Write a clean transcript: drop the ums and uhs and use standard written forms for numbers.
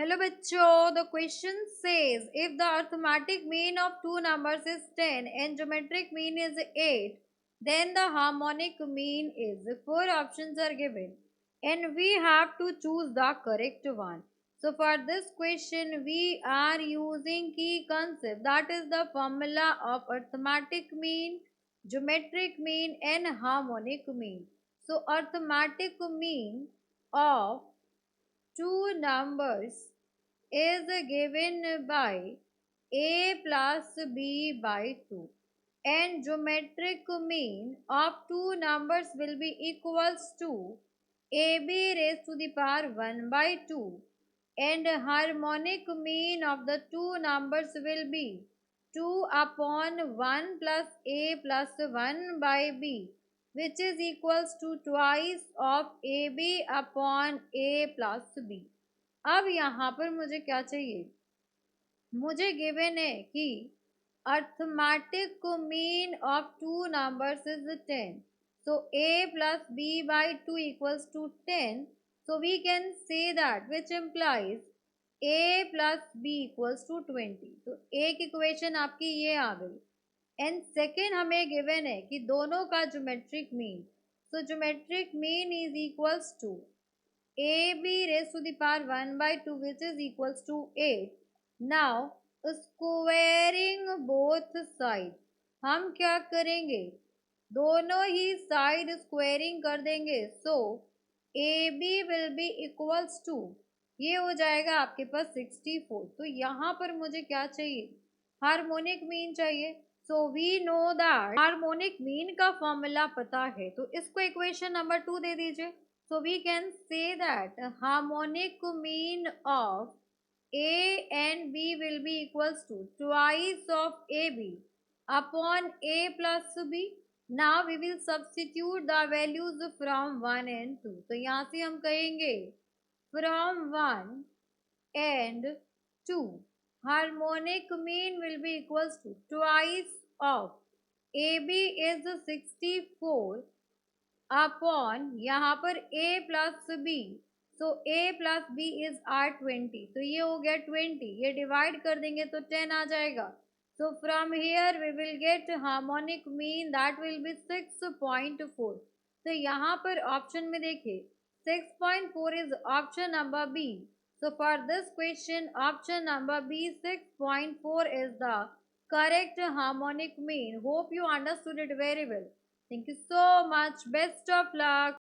Hello bachcho, the question says if the arithmetic mean of two numbers is 10 and geometric mean is 8, then the harmonic mean is. Four options are given and we have to choose the correct one. So for this question we are using key concept, that is the formula of arithmetic mean, geometric mean and harmonic mean. So arithmetic mean of two numbers is given by a plus b by 2, and geometric mean of two numbers will be equals to ab raised to the power 1 by 2, and harmonic mean of the two numbers will be 2 upon 1 plus a plus 1 by b, which is equals to twice of ab upon a plus b. अब यहाँ पर मुझे क्या चाहिए, मुझे given है कि arithmetic mean of two numbers is 10. So a plus b by 2 equals to 10. So we can say that, which implies a plus b equals to 20. तो एक इक्वेशन आपकी ये आ गई एंड सेकेंड हमें गिवन है कि दोनों का geometric mean. So geometric mean is equals to ab raised to the power 1 by 2, which is equals to 8. Now squaring both sides, हम क्या करेंगे, दोनों ही साइड स्क्वायरिंग कर देंगे. So ab will be equals to, ये हो जाएगा आपके पास 64. तो यहाँ पर मुझे क्या चाहिए, हार्मोनिक मीन चाहिए. So we know that harmonic mean का फॉर्मूला पता है, तो इसको इक्वेशन नंबर 2 दे दीजिए. So we can say that harmonic mean of A and B will be equals to twice of AB upon A plus B. Now we will substitute the values from 1 and 2. तो यहाँ से हम कहेंगे from 1 and 2 harmonic mean will be equals to twice of AB is 64 upon यहाँ पर a plus b. So a plus b is are 20. तो ये हो गया 20, ये डिवाइड कर देंगे तो 10 आ जाएगा. So from here we will get harmonic mean that will be 6.4. तो यहाँ पर ऑप्शन में देखिए 6.4 is option number B. So for this question, option number B 6.4 is the correct harmonic mean. Hope you understood it very well. Thank you so much. Best of luck.